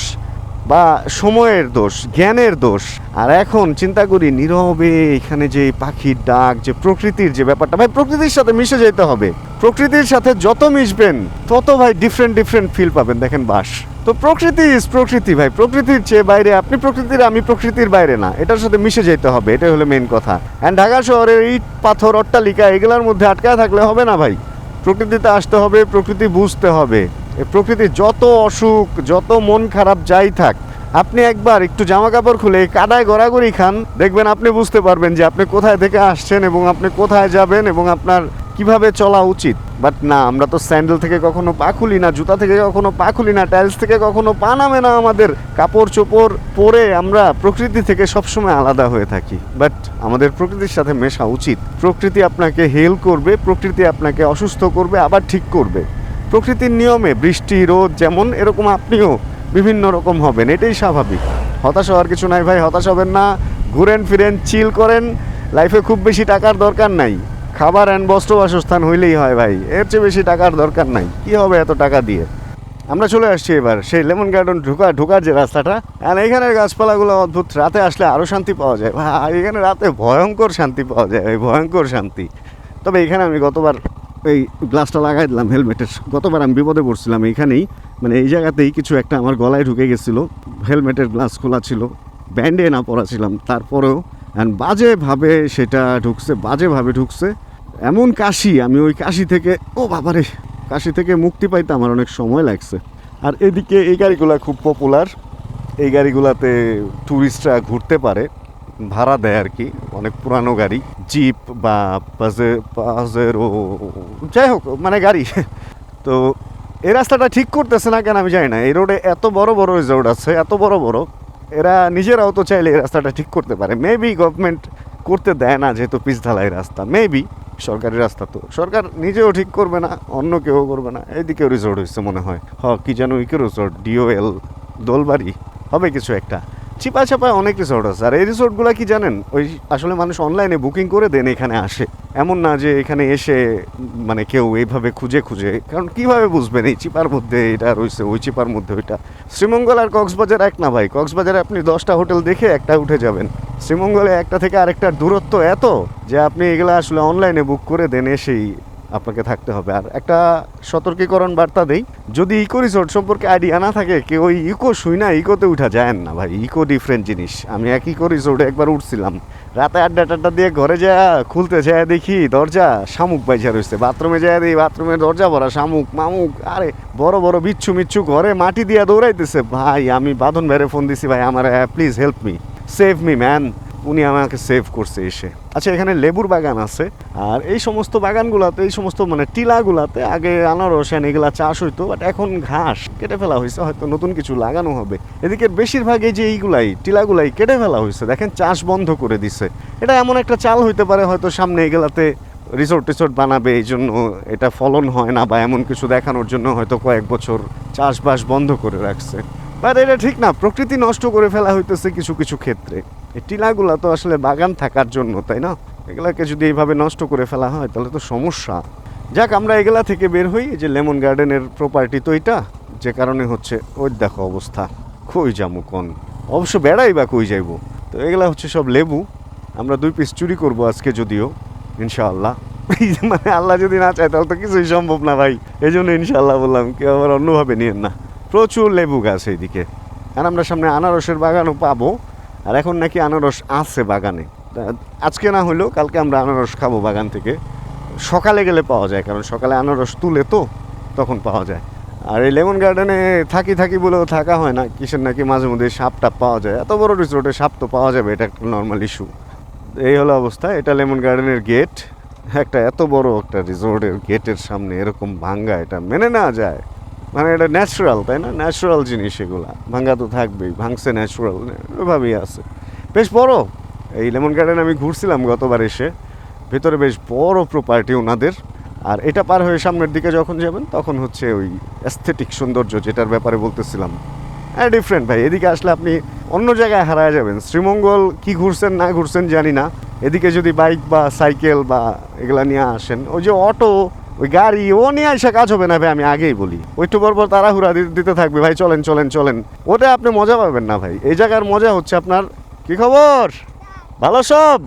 A: বা সময়ের দোষ, জ্ঞানের দোষ। আর এখন চিন্তা করি নীরবে এখানে যে পাখির ডাক, যে প্রকৃতির যে ব্যাপারটা, ভাই প্রকৃতির সাথে মিশে যেতে হবে। প্রকৃতির সাথে যত মিশবেন তত ভাই ডিফারেন্ট ফিল পাবেন। দেখেন বাস তো প্রকৃতি ইজ প্রকৃতি ভাই, প্রকৃতির চেয়ে বাইরে আপনি প্রকৃতির, আমি প্রকৃতির বাইরে না, এটার সাথে মিশে যেতে হবে, এটাই হলো মেন কথা। অ্যান্ড ঢাকা শহরের ইট পাথর অট্টালিকা এগুলোর মধ্যে আটকায় থাকলে হবে না ভাই, প্রকৃতিতে আসতে হবে, প্রকৃতি বুঝতে হবে। প্রকৃতির যত অসুখ, যত মন খারাপ যাই থাক, আপনি একবার একটু জামা কাপড় খুলে কাদায় গড়াগড়ি খান, দেখবেন আপনি বুঝতে পারবেন যে আপনি কোথায় থেকে আসছেন এবং আপনি কোথায় যাবেন এবং আপনার কিভাবে চলা উচিত। বাট না, আমরা তো স্যান্ডেল থেকে কখনো পা খুলি না, জুতা থেকে কখনো পা খুলি না, টাইলস থেকে কখনো পা নামে না আমাদের, কাপড় চোপড় পরে আমরা প্রকৃতি থেকে সবসময় আলাদা হয়ে থাকি। বাট আমাদের প্রকৃতির সাথে মেশা উচিত। প্রকৃতি আপনাকে হেল করবে, প্রকৃতি আপনাকে অসুস্থ করবে, আবার ঠিক করবে। প্রকৃতির নিয়মে বৃষ্টি রোদ যেমন, এরকম আপনিও বিভিন্ন রকম হবেন, এটাই স্বাভাবিক। হতাশ হওয়ার কিছু নাই ভাই, হতাশ হবেন না। ঘুরেন ফিরেন, চিল করেন। লাইফে খুব বেশি টাকার দরকার নাই, খাবার অ্যান্ড বস্ত্র বাসস্থান হইলেই হয় ভাই, এর চেয়ে বেশি টাকার দরকার নাই। কি হবে এত টাকা দিয়ে? আমরা চলে আসছি এবার সেই লেমন গার্ডেন ঢোকার যে রাস্তাটা, আর এখানের গাছপালাগুলো অদ্ভুত। রাতে আসলে আরও শান্তি পাওয়া যায় ভাই, এখানে রাতে ভয়ঙ্কর শান্তি পাওয়া যায় ভাই, ভয়ঙ্কর শান্তি। তবে এখানে আমি গতবার এই গ্লাসটা লাগাই দিলাম হেলমেটের, গতবার আমি বিপদে পড়ছিলাম এইখানেই, মানে এই জায়গাতেই কিছু একটা আমার গলায় ঢুকে গেছিলো। হেলমেটের গ্লাস খোলা ছিল, ব্যান্ডে না পরা ছিলাম, তারপরেও বাজেভাবে সেটা ঢুকছে, বাজেভাবে ঢুকছে। এমন কাশি, আমি ওই কাশি থেকে, ও বাবারে, কাশি থেকে মুক্তি পাইতে আমার অনেক সময় লাগছে। আর এদিকে এই গাড়িগুলো খুব পপুলার, এই গাড়িগুলোতে ট্যুরিস্টরা ঘুরতে পারে, ভাড়া দেয় আর কি। অনেক পুরানো গাড়ি, জিপ বা পাজেরো, যাই হোক মানে গাড়ি। তো এই রাস্তাটা ঠিক করতেছে না কেন আমি জানি না। এই রোডে এত বড় বড় রিসোর্ট আছে, এত বড় বড়, এরা নিজেরাও তো চাইলে এই রাস্তাটা ঠিক করতে পারে। মেবি গভর্নমেন্ট করতে দেয় না, যেহেতু পিচ ঢালাই রাস্তা। মেবি সরকারি রাস্তা, তো সরকার নিজেও ঠিক করবে না, অন্য কেউ করবে না। এইদিকেও রিসোর্ট হচ্ছে মনে হয়, কি যেন ইকো রিসোর্ট, DOL দোলবাড়ি হবে কিছু একটা। চিপা চাপায় অনেক রিসোর্ট আছে। আর এই রিসোর্টগুলো কি জানেন, ওই আসলে মানুষ অনলাইনে বুকিং করে দেন এখানে আসে, এমন না যে এখানে এসে মানে কেউ এইভাবে খুঁজে খুঁজে। কারণ কিভাবে বুঝবেন এই চিপার মধ্যে এটা রয়েছে, ওই চিপার মধ্যে ওইটা? শ্রীমঙ্গল আর কক্সবাজার এক না ভাই। কক্সবাজারে আপনি 10টা হোটেল দেখে একটা উঠে যাবেন, শ্রীমঙ্গলে একটা থেকে আরেকটার দূরত্ব এত যে আপনি এগুলো আসলে অনলাইনে বুক করে দেন, এসেই আপনাকে থাকতে হবে। আর একটা সতর্কীকরণ বার্তা দেই, যদি ইকো রিসোর্ট সম্পর্কে আইডিয়া না থাকে, কেউ ওই ইকো শুই না ইকোতে উঠা যায় না ভাই। ইকো ডিফারেন্ট জিনিস। আমি এক ইকো রিসোর্টে একবার উঠছিলাম, রাতে আড্ডা দিয়ে ঘরে যায় খুলতে যায় দেখি দরজা শামুক বাইজা রয়েছে, বাথরুমে যায় দেখি বাথরুমের দরজা ভরা শামুক মামুক, আরে বড় বড় বিচ্ছু মিচ্ছু ঘরে মাটি দিয়ে দৌড়াইতেছে ভাই। আমি বাঁধন ভাইরে ফোন দিছি, ভাই আমার please help me, save me man. উনি আমাকে সেভ করছে এসে। আচ্ছা, এখানে লেবুর বাগান আছে, আর এই সমস্ত বাগানগুলোতে, এই সমস্ত মানে টিলাগুলাতে আগে আনারস এগুলা চাষ হইতো, বাট এখন ঘাস কেটে ফেলা হয়েছে, হয়তো নতুন কিছু লাগানো হবে। এদিকে বেশিরভাগ এই যে এইগুলাই টিলাগুলাই কেটে ফেলা হয়েছে, দেখেন চাষ বন্ধ করে দিছে। এটা এমন একটা চাল হইতে পারে হয়তো সামনে এগুলাতে রিসোর্ট টিসোর্ট বানাবে, এই জন্য এটা ফলন হয় না বা এমন কিছু দেখানোর জন্য হয়তো কয়েক বছর চাষবাস বন্ধ করে রাখছে। বাট এটা ঠিক না, প্রকৃতি নষ্ট করে ফেলা হইতেছে কিছু কিছু ক্ষেত্রে। এই টিলাগুলা তো আসলে বাগান থাকার জন্য, তাই না? এগুলাকে যদি এইভাবে নষ্ট করে ফেলা হয় তাহলে তো সমস্যা। যাক, আমরা এগুলা থেকে বের হই। যে লেমন গার্ডেনের প্রপার্টি তো এটা, যে কারণে হচ্ছে ওই দেখো অবস্থা, কই যাবো কোন, অবশ্য বেড়াই বা কই যাইব। তো এগুলা হচ্ছে সব লেবু। আমরা 2 পিস চুরি করবো আজকে, যদিও ইনশাআল্লাহ। মানে আল্লাহ যদি না চায় তাহলে তো কিছুই সম্ভব না ভাই, এই জন্য ইনশাআল্লাহ বললাম, কেউ আবার অন্যভাবে নিয়েন না। প্রচুর লেবু গাছ এইদিকে, আর আমরা সামনে আনারসের বাগানও পাবো। আর এখন নাকি আনারস আছে বাগানে, আজকে না হলেও কালকে আমরা আনারস খাবো বাগান থেকে। সকালে গেলে পাওয়া যায়, কারণ সকালে আনারস তুলে তো তখন পাওয়া যায়। আর এই লেমন গার্ডেনে থাকি বলেও থাকা হয় না, কিসের নাকি মাঝে মধ্যে সাপ টাপ পাওয়া যায়। এত বড় রিসোর্টে সাপ তো পাওয়া যাবে, এটা একটা নর্মাল ইস্যু। এই হলো অবস্থা। এটা লেমন গার্ডেনের গেট। একটা এত বড় একটা রিসোর্টের গেটের সামনে এরকম ভাঙ্গা, এটা মেনে নেওয়া যায়? মানে এটা ন্যাচারাল, তাই না? ন্যাচারাল জিনিস, এগুলা ভাঙ্গা তো থাকবেই, ভাঙছে ন্যাচারাল, ওইভাবেই আছে। বেশ বড় এই লেমন গার্ডেন, আমি ঘুরছিলাম গতবার এসে, ভেতরে বেশ বড় প্রপার্টি ওনাদের। আর এটা পার হয়ে সামনের দিকে যখন যাবেন তখন হচ্ছে ওই অ্যাস্থেটিক সৌন্দর্য যেটার ব্যাপারে বলতেছিলাম, হ্যাঁ ডিফারেন্ট ভাই। এদিকে আসলে আপনি অন্য জায়গায় হারায় যাবেন। শ্রীমঙ্গল কি ঘুরছেন না ঘুরছেন জানি না, এদিকে যদি বাইক বা সাইকেল বা এগুলা নিয়ে আসেন, ওই যে অটো, ওই গাড়ি, ও নিয়ে আসা কাজ হবে না ভাই, আমি আগেই বলি। ওইটু পরপর তাড়াহুড়া দিতে থাকবে, ভাই চলেন চলেন চলেন, ওটা আপনি মজা পাবেন না ভাই। এই জায়গার মজা হচ্ছে আপনার, কি খবর, ভালো সব?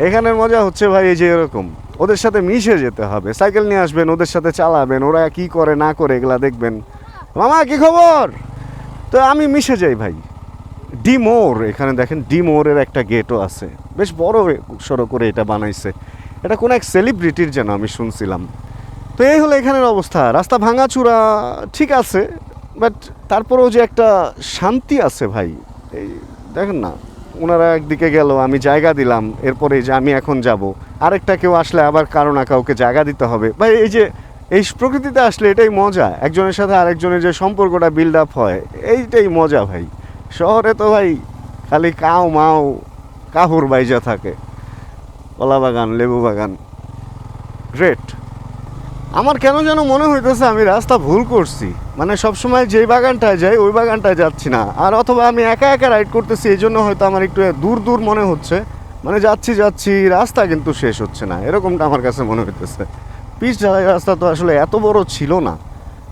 A: এখানের মজা হচ্ছে ভাই এই যে এরকম ওদের সাথে মিশে যেতে হবে। সাইকেল নিয়ে আসবেন, ওদের সাথে চালাবেন, ওরা কি করে না করে এগুলা দেখবেন। মামা কি খবর? তো আমি মিশে যাই ভাই। ডিমোর, এখানে দেখেন ডিমোরের একটা গেটও আছে, বেশ বড় সড়ো করে এটা বানাইছে। এটা কোনো এক সেলিব্রিটির যেন আমি শুনছিলাম। তো এই হলো এখানের অবস্থা। রাস্তা ভাঙাচুরা ঠিক আছে, বাট তারপরেও যে একটা শান্তি আছে ভাই। এই দেখেন না, ওনারা একদিকে গেল, আমি জায়গা দিলাম, এরপরে যে আমি এখন যাব, আরেকটা কেউ আসলে আবার কারো না কাউকে জায়গা দিতে হবে ভাই। এই যে এই প্রকৃতিতে আসলে এটাই মজা, একজনের সাথে আরেকজনের যে সম্পর্কটা বিল্ড আপ হয়, এইটাই মজা ভাই। শহরে তো ভাই খালি কাউ মাও কাহুর বাইজা থাকে, কলা বাগান, লেবু বাগান, গ্রেট। আমার কেন যেন মনে হইতেছে আমি রাস্তা ভুল করছি। মানে সবসময় যেই বাগানটায় যাই ওই বাগানটায় যাচ্ছি না, আর অথবা আমি একা একা রাইড করতেছি, এই জন্য হয়তো আমার একটু দূর দূর মনে হচ্ছে, মানে যাচ্ছি রাস্তা কিন্তু শেষ হচ্ছে না, এরকমটা আমার কাছে মনে হইতেছে। পিচ ঢালাই রাস্তা তো আসলে এত বড় ছিল না,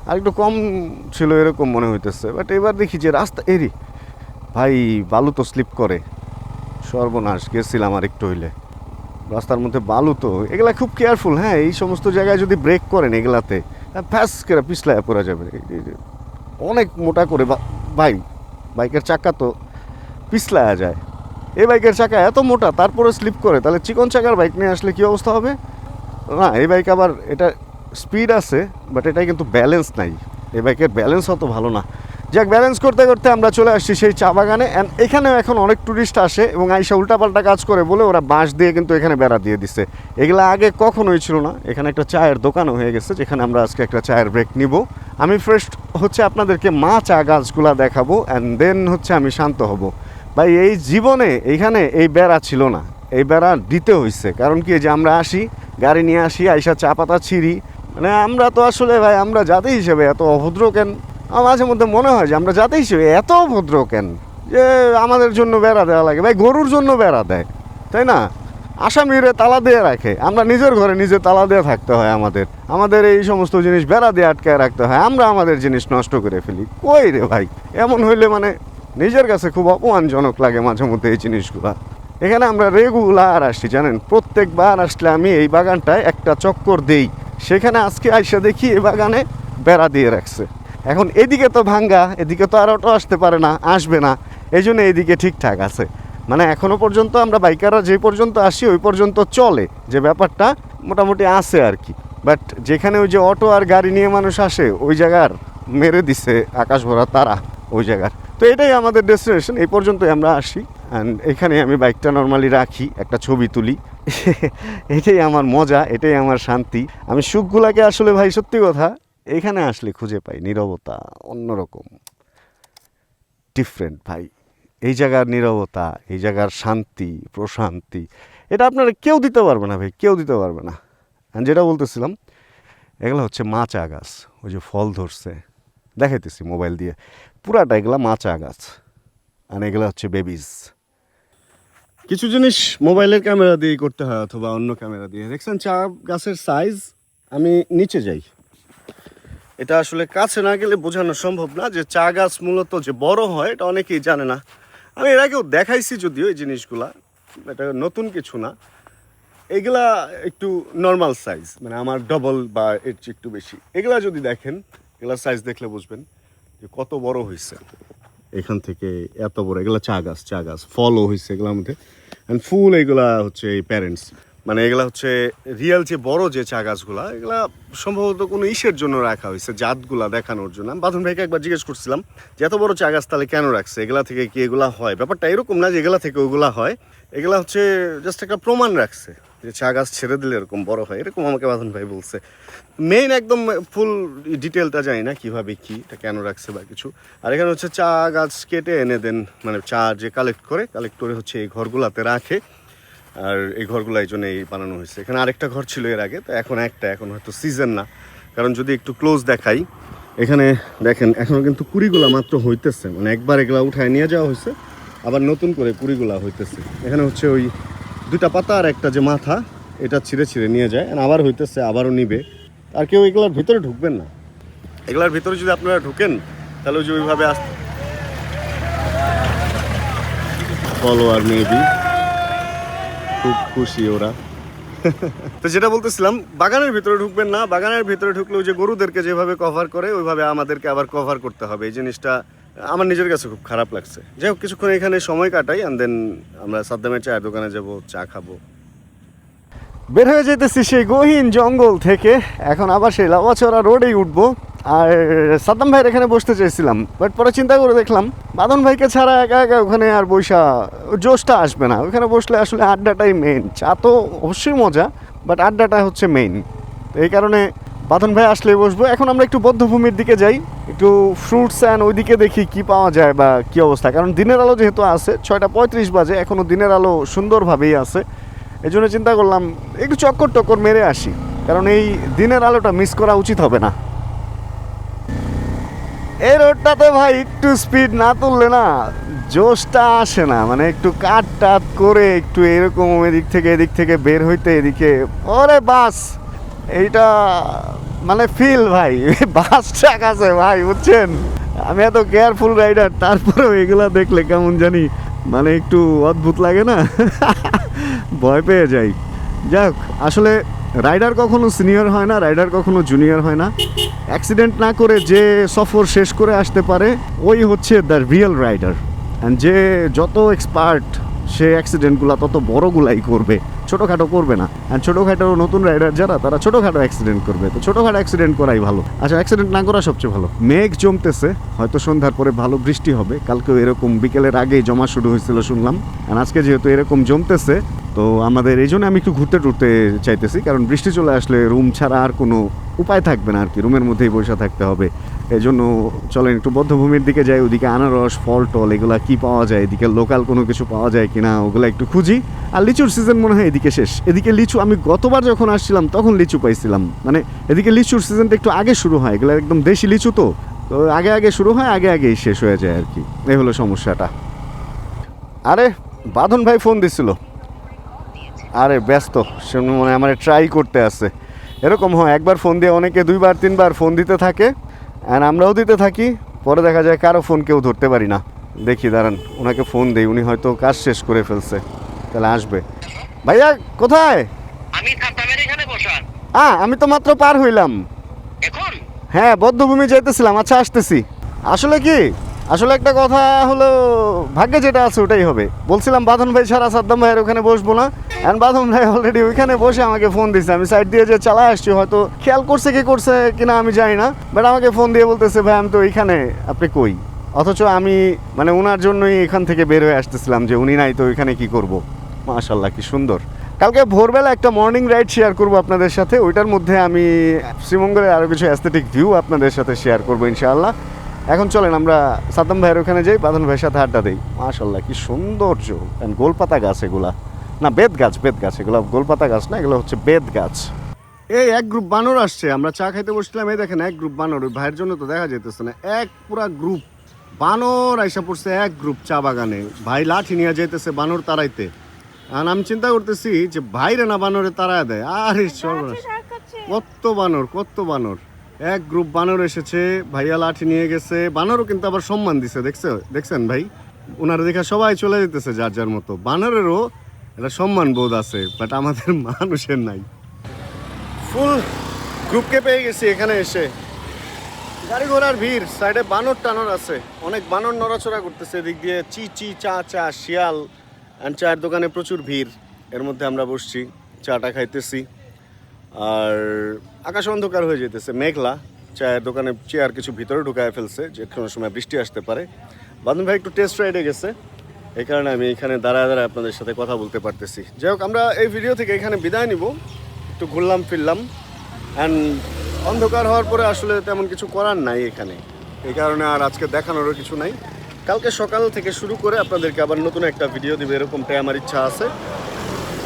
A: আর একটু কম ছিল এরকম মনে হইতেছে। বাট এবার দেখি যে রাস্তা এরি ভাই, বালু তো স্লিপ করে, সর্বনাশ, গেছিলাম আর একটু হইলে। রাস্তার মধ্যে বালু তো, এগুলা খুব কেয়ারফুল। হ্যাঁ, এই সমস্ত জায়গায় যদি ব্রেক করেন এগুলাতে ফ্যাস করে পিছলায় পড়ে যাবে, অনেক মোটা করে ভাই, বাইকের চাকা তো পিছলায়া যায়। এই বাইকের চাকা এত মোটা তারপরে স্লিপ করে, তাহলে চিকন চাকার বাইক নিয়ে আসলে কী অবস্থা হবে? না, এই বাইক আবার এটা স্পিড আছে, বাট এটা কিন্তু ব্যালেন্স নাই, এই বাইকের ব্যালেন্স অত ভালো না। যাক, ব্যালেন্স করতে করতে আমরা চলে আসছি সেই চা বাগানে। অ্যান্ড এখানেও এখন অনেক ট্যুরিস্ট আসে এবং আইসা উল্টাপাল্টা কাজ করে বলে ওরা বাঁশ দিয়ে কিন্তু এখানে বেড়া দিয়ে দিছে। এগুলো আগে কখনোই ছিল না। এখানে একটা চায়ের দোকানও হয়ে গেছে, যেখানে আমরা আজকে একটা চায়ের ব্রেক নিব। আমি ফার্স্ট হচ্ছে আপনাদেরকে মা চা গাছগুলা দেখাবো, অ্যান্ড দেন হচ্ছে আমি শান্ত হব। ভাই, এই জীবনে এইখানে এই বেড়া ছিল না, এই বেড়া দিতে হয়েছে। কারণ কি, যে আমরা আসি, গাড়ি নিয়ে আসি, আইসা চা পাতা ছিঁড়ি, মানে আমরা তো আসলে ভাই, আমরা জাতি হিসেবে এত অভদ্র কেন? আমার মাঝে মধ্যে মনে হয় যে আমরা জাতি হিসেবে এত অভদ্র কেন যে আমাদের জন্য বেড়া দেওয়া লাগে। ভাই, গরুর জন্য বেড়া দেয়, তাই না? আসামিরে তালা দিয়ে রাখে, আমরা নিজের ঘরে নিজে তালা দিয়ে থাকতে হয়। আমাদের এই সমস্ত জিনিস বেড়া দিয়ে আটকায় রাখতে হয়, আমরা আমাদের জিনিস নষ্ট করে ফেলি। কই রে ভাই, এমন হইলে মানে নিজের কাছে খুব অপমানজনক লাগে মাঝে মধ্যে এই জিনিসগুলা। এখানে আমরা রেগুলার আসি, জানেন, প্রত্যেকবার আসলে আমি এই বাগানটায় একটা চক্কর দেই। সেখানে আজকে আইসা দেখি এই বাগানে বেড়া দিয়ে রাখছে। এখন এদিকে তো ভাঙ্গা, এদিকে তো আর অটো আসতে পারে না, আসবে না, এই জন্য এদিকে ঠিকঠাক আছে। মানে এখনও পর্যন্ত আমরা বাইকাররা যে পর্যন্ত আসি ওই পর্যন্ত চলে, যে ব্যাপারটা মোটামুটি আছে আর কি। বাট যেখানে ওই যে অটো আর গাড়ি নিয়ে মানুষ আসে, ওই জায়গার মেরে দিছে আকাশ ভরা তারা ওই জায়গার। তো এটাই আমাদের ডেস্টিনেশন, এই পর্যন্তই আমরা আসি। অ্যান্ড এখানে আমি বাইকটা নর্মালি রাখি, একটা ছবি তুলি। এটাই আমার মজা, এটাই আমার শান্তি। আমি সুখগুলাকে আসলে ভাই, সত্যি কথা, এখানে আসলে খুঁজে পাই। নীরবতা অন্যরকম, ডিফারেন্ট ভাই। এই জায়গার নীরবতা, এই জায়গার শান্তি, প্রশান্তি, এটা আপনারা কেউ দিতে পারবে না ভাই, কেউ দিতে পারবে না। আর যেটা বলতেছিলাম, এগুলো হচ্ছে মা চা গাছ। ওই যে ফল ধরছে, দেখাইতেছি মোবাইল দিয়ে, পুরাটা এগুলা মা চা গাছ। আর এগুলো হচ্ছে বেবিজ। কিছু জিনিস মোবাইলের ক্যামেরা দিয়ে করতে হয় অথবা অন্য ক্যামেরা দিয়ে। দেখছেন চা গাছের সাইজ? আমি নিচে যাই, এটা আসলে কাছে না গেলে বোঝানো সম্ভব না যে চা গাছ মূলত যে বড় হয় এটা অনেকেই জানে না। আমি এর আগেও দেখাইছি যদিও এই জিনিসগুলা, এটা নতুন কিছু না। এগুলা একটু নর্মাল সাইজ, মানে আমার ডবল বা এর চেয়ে একটু বেশি। এগুলা যদি দেখেন, এগুলার সাইজ দেখলে বুঝবেন যে কত বড় হয়েছে। এখান থেকে এত বড়, এগুলা চা গাছ ফলও হয়েছে এগুলোর মধ্যে। অ্যান্ড ফুল এগুলা হচ্ছে এই প্যারেন্টস, মানে এগুলা হচ্ছে রিয়েল যে বড় যে চা গাছগুলা, এগুলা সম্ভবত কোনো ইসের জন্য রাখা হয়েছে, জাতগুলা দেখানোর জন্য। আমি বাঁধন ভাইকে একবার জিজ্ঞেস করছিলাম যে এত বড় চা গাছ তাহলে কেন রাখছে, এগুলা থেকে কি এগুলা হয়? ব্যাপারটা এরকম না যে এগুলা থেকে ওগুলা হয়, এগুলা হচ্ছে জাস্ট একটা প্রমাণ রাখছে যে চা গাছ ছেড়ে দিলে এরকম বড় হয়, এরকম আমাকে বাঁধন ভাই বলছে। মেইন একদম ফুল ডিটেলটা জানি না কীভাবে কী এটা কেন রাখছে বা কিছু। আর এখানে হচ্ছে চা গাছ কেটে এনে দেন, মানে চা যে কালেক্ট করে হচ্ছে এই ঘরগুলাতে রাখে। আর এই ঘরগুলো এই জন্যই বানানো হয়েছে। এখানে আরেকটা ঘর ছিল এর আগে, তো এখন হয়তো সিজন না। কারণ যদি একটু ক্লোজ দেখাই, এখানে দেখেন এখনও কিন্তু কুড়িগুলা মাত্র হইতেছে, মানে একবার এগুলা উঠায় নিয়ে যাওয়া হয়েছে, আবার নতুন করে কুড়িগুলা হইতেছে। এখানে হচ্ছে ওই দুটা পাতা আর একটা যে মাথা, এটা ছিঁড়ে নিয়ে যায়, আবার হইতেছে, আবারও নিবে। আর কেউ এগুলার ভিতরে ঢুকবেন না। এগুলার ভিতরে যদি আপনারা ঢুকেন তাহলে ওই যে ওইভাবে আসতে ফলোয়ার মেবি খুব খুশি ওরা। তো যেটা বলতেছিলাম, বাগানের ভিতরে ঢুকবেন না। বাগানের ভিতরে ঢুকলে ওই যে গরুদেরকে যেভাবে কভার করে ওইভাবে আমাদেরকে আবার কভার করতে হবে। এই জিনিসটা আমার নিজের কাছে খুব খারাপ লাগছে। যাই হোক, কিছুক্ষণ এখানে সময় কাটাই, অ্যান্ড দেন আমরা সাদ্দামের চায়ের দোকানে যাব, চা খাবো। বের হয়ে যেতেছি সেই গহীন জঙ্গল থেকে, এখন আবার সেই লাউয়াছড়া রোডেই উঠবো। আর সাদ্দাম ভাইয়ের এখানে বসতে চাইছিলাম, বাট পরে চিন্তা করে দেখলাম বাঁধন ভাইকে ছাড়া একা একা ওখানে আর বৈশা জোশটা আসবে না। ওখানে বসলে আসলে আড্ডাটাই মেইন। চা তো অবশ্যই মজা, বাট আড্ডাটা হচ্ছে মেইন। এই কারণে বাঁধন ভাই আসলেই বসবো। এখন আমরা একটু বধ্যভূমির দিকে যাই, একটু ফ্রুটস অ্যান্ড ওইদিকে দেখি কি পাওয়া যায় বা কী অবস্থা। কারণ দিনের আলো যেহেতু আছে, 6:35 বাজে, এখনও দিনের আলো সুন্দরভাবেই আছে। এই জন্য চিন্তা করলাম একটু চক্কর মেরে আসি, কারণ এই দিনের আলোটা মিস করা উচিত হবে না। এই রোডটাতে ভাই একটু স্পিড না তুললে না জোশটা আসে না, মানে একটু কাট টাট করে একটু এরকম এদিক থেকে বের হইতে এদিকে ওরে বাস এইটা মানে ফিল ভাই বাস ট্রাক আছে ভাই বুঝছেন। আমি এত কেয়ারফুল রাইডার তারপরেও এগুলা দেখলে কেমন জানি মানে একটু অদ্ভুত লাগে না ভয় পেয়ে যাই। যাক আসলে রাইডার কখনো সিনিয়র হয় না, রাইডার কখনো জুনিয়র হয় না। অ্যাক্সিডেন্ট না করে যে সফর শেষ করে আসতে পারে ওই হচ্ছে দ্য রিয়েল রাইডার। অ্যান্ড যে যত এক্সপার্ট সে অ্যাক্সিডেন্টগুলো তত বড়গুলাই করবে, ছোটোখাটো করবে না। অ্যান্ড ছোটোখাটো নতুন রাইডার যারা তারা ছোটোখাটো অ্যাক্সিডেন্ট করবে, তো ছোটোখাটো অ্যাক্সিডেন্ট করাই ভালো। আচ্ছা অ্যাক্সিডেন্ট না করা সবচেয়ে ভালো। মেঘ জমতেছে, হয়তো সন্ধ্যার পরে ভালো বৃষ্টি হবে। কালকেও এরকম বিকেলের আগেই জমা শুরু হয়েছিল শুনলাম। আর আজকে যেহেতু এরকম জমতেছে তো আমাদের এই জন্য আমি একটু ঘুরতে টুরতে চাইতেছি, কারণ বৃষ্টি চলে আসলে রুম ছাড়া আর কোনো উপায় থাকবে না আর কি, রুমের মধ্যেই বসে থাকতে হবে। এই জন্য চলেন একটু বদ্ধভূমির দিকে যাই, ওদিকে আনারস ফল টল এগুলা কি পাওয়া যায়, এদিকে লোকাল কোনো কিছু পাওয়া যায় কিনা ওগুলো একটু খুঁজি। আর লিচুর সিজন মনে হয় এদিকে শেষ। এদিকে লিচু আমি গতবার যখন আসছিলাম তখন লিচু পাইছিলাম, মানে এদিকে লিচুর সিজনটা একটু আগে শুরু হয়, এগুলো একদম দেশি লিচু তো তো আগে আগে শুরু হয়, আগে আগেই শেষ হয়ে যায় আর কি, এই হলো সমস্যাটা। আরে বাঁধন ভাই ফোন দিছিল, আরে ব্যস্ত সে মনে হয় আমার ট্রাই করতে আসছে। এরকম হয় একবার ফোন দিয়ে অনেকে দুইবার তিনবার ফোন দিতে থাকে, অ্যান্ড আমরাও দিতে থাকি, পরে দেখা যায় কারো ফোন কেউ ধরতে পারি না। দেখি দাঁড়ান ওনাকে ফোন দেই, উনি হয়তো কাজ শেষ করে ফেলছে, তাহলে আসবে। ভাইয়া কোথায়?
B: আমি সাদ্দামের এখানে বসা।
A: আমি তো মাত্র পার হইলাম
B: এখন
A: হ্যাঁ বদ্ধভূমি যাইতেছিলাম। আচ্ছা আসতেছি। আসলে কি আসলে একটা কথা হলো, ভাগ্যে যেটা আছে ওটাই হবে। বলছিলাম বাঁধন ভাই ছাড়া সাদ্দাম ভাইয়ের ওখানে বসবো না, অ্যান্ড বাঁধন ভাই অলরেডি ওইখানে বসে আমাকে ফোন দিচ্ছে। আমি সাইড দিয়ে যে চালা আসছি, হয়তো খেয়াল করছে কি করছে কিনা আমি জানি না, বাট আমাকে ফোন দিয়ে বলতেছে ভাই আমি তো ওইখানে, আপনি কই? অথচ আমি মানে ওনার জন্যই এখান থেকে বের হয়ে আসতেছিলাম, যে উনি নাই তো ওইখানে কি করব। মাশাল্লাহ কি সুন্দর। কালকে ভোরবেলা একটা মর্নিং রাইড শেয়ার করব আপনাদের সাথে, ওইটার মধ্যে আমি শ্রীমঙ্গলের আরও কিছু অ্যাস্থেটিক ভিউ আপনাদের সাথে শেয়ার করবো ইনশাআল্লাহ। এখন চলেন আমরা সাদ্দাম ভাইয়ের ওখানে যাই, বাঁধন ভাইয়ের সাথে আড্ডা দিই। মাশাল্লাহ কি সৌন্দর্য। গোলপাতা গাছ এগুলা, না বেত গাছ, বেত গাছ এগুলো, গোলপাতা গাছ না, এগুলো হচ্ছে বেত গাছ। এই এক গ্রুপ বানর আসছে, আমরা চা খাইতে বসছিলাম, এই দেখেন এক গ্রুপ বানর, ওই ভাইয়ের জন্য তো দেখা যেতেছে না, এক পুরা গ্রুপ বানর আইসা পড়ছে, এক গ্রুপ চা বাগানে। ভাই লাঠি নিয়ে যেতেছে বানর তাড়াইতে, আর আমি চিন্তা করতেছি যে ভাইরে না বানরে তাড়ায় দেয়। আরে সর্বনাশ, কত বানর কত বানর, এক গ্রুপ বানর এসেছে, ভাইয়া লাঠি নিয়ে গেছে। বানরও কিন্তু আবার সম্মান দিছে, দেখছেন ভাই, ওনারা দেখা সবাই চলে যেতেছে যার যার মতো। বানরেরও একটা সম্মান বোধ আছে, বাট আমাদের মানুষের নাই। ফুল গ্রুপকে পেয়ে গেছি এখানে এসে, গাড়ি ঘোড়ার ভিড়, সাইডে বানর টানর আছে, অনেক বানর নড়াচড়া করতেছে এদিক দিয়ে, চি চি চা চা শিয়াল। অ্যান্ড চায়ের দোকানে প্রচুর ভিড়, এর মধ্যে আমরা বসছি চাটা খাইতেছি, আর আকাশ অন্ধকার হয়ে যেতেছে, মেঘলা। চায়ের দোকানে চেয়ার কিছু ভিতরে ঢুকায় ফেলছে, যে কোনো সময় বৃষ্টি আসতে পারে। বাঁধন ভাই একটু টেস্ট রাইডে গেছে, এই কারণে আমি এখানে দাঁড়ায় দাঁড়ায় আপনাদের সাথে কথা বলতে পারতেছি। যাই হোক আমরা এই ভিডিও থেকে এখানে বিদায় নিব, একটু ঘুরলাম ফিরলাম, অ্যান্ড অন্ধকার হওয়ার পরে আসলে তেমন কিছু করার নাই এখানে, এই কারণে আর আজকে দেখানোরও কিছু নাই। কালকে সকাল থেকে শুরু করে আপনাদেরকে আবার নতুন একটা ভিডিও দিবে, এরকমটাই আমার ইচ্ছা আছে।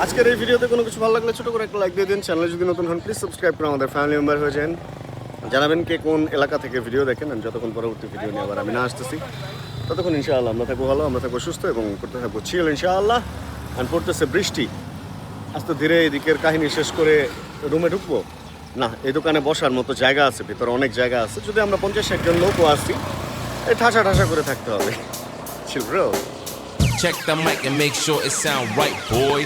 A: আজকের এই ভিডিওতে কোনো কিছু ভালো লাগলে ছোটো করে একটা লাইক দিয়ে দিন, চ্যানেলে যদি নতুন হন প্লিজ সাবস্ক্রাইব করে আমাদের ফ্যামিলি মেম্বার হয়ে যান। জানাবেন কে কোন এলাকা থেকে ভিডিও দেখেন, যতক্ষণ পরবর্তী ভিডিও নিয়ে আবার আমি না আসতেছি, ততক্ষণ ইনশাআল্লাহ আমরা থাকবো ভালো, আমরা থাকবো সুস্থ এবং করতে থাকবো চিল ইনশাআল্লাহ। আর পড়তেছে বৃষ্টি, আস্তে ধীরে এদিকের কাহিনী শেষ করে রুমে ঢুকবো না। এই দোকানে বসার মতো জায়গা আছে, ভিতরে অনেক জায়গা আছে, যদি আমরা 50-60 জন লোকও আসছি, এই ঠাসা ঠাসা করে থাকতে হবে। Chill bro.
C: Check the mic and make sure it sound right, boys.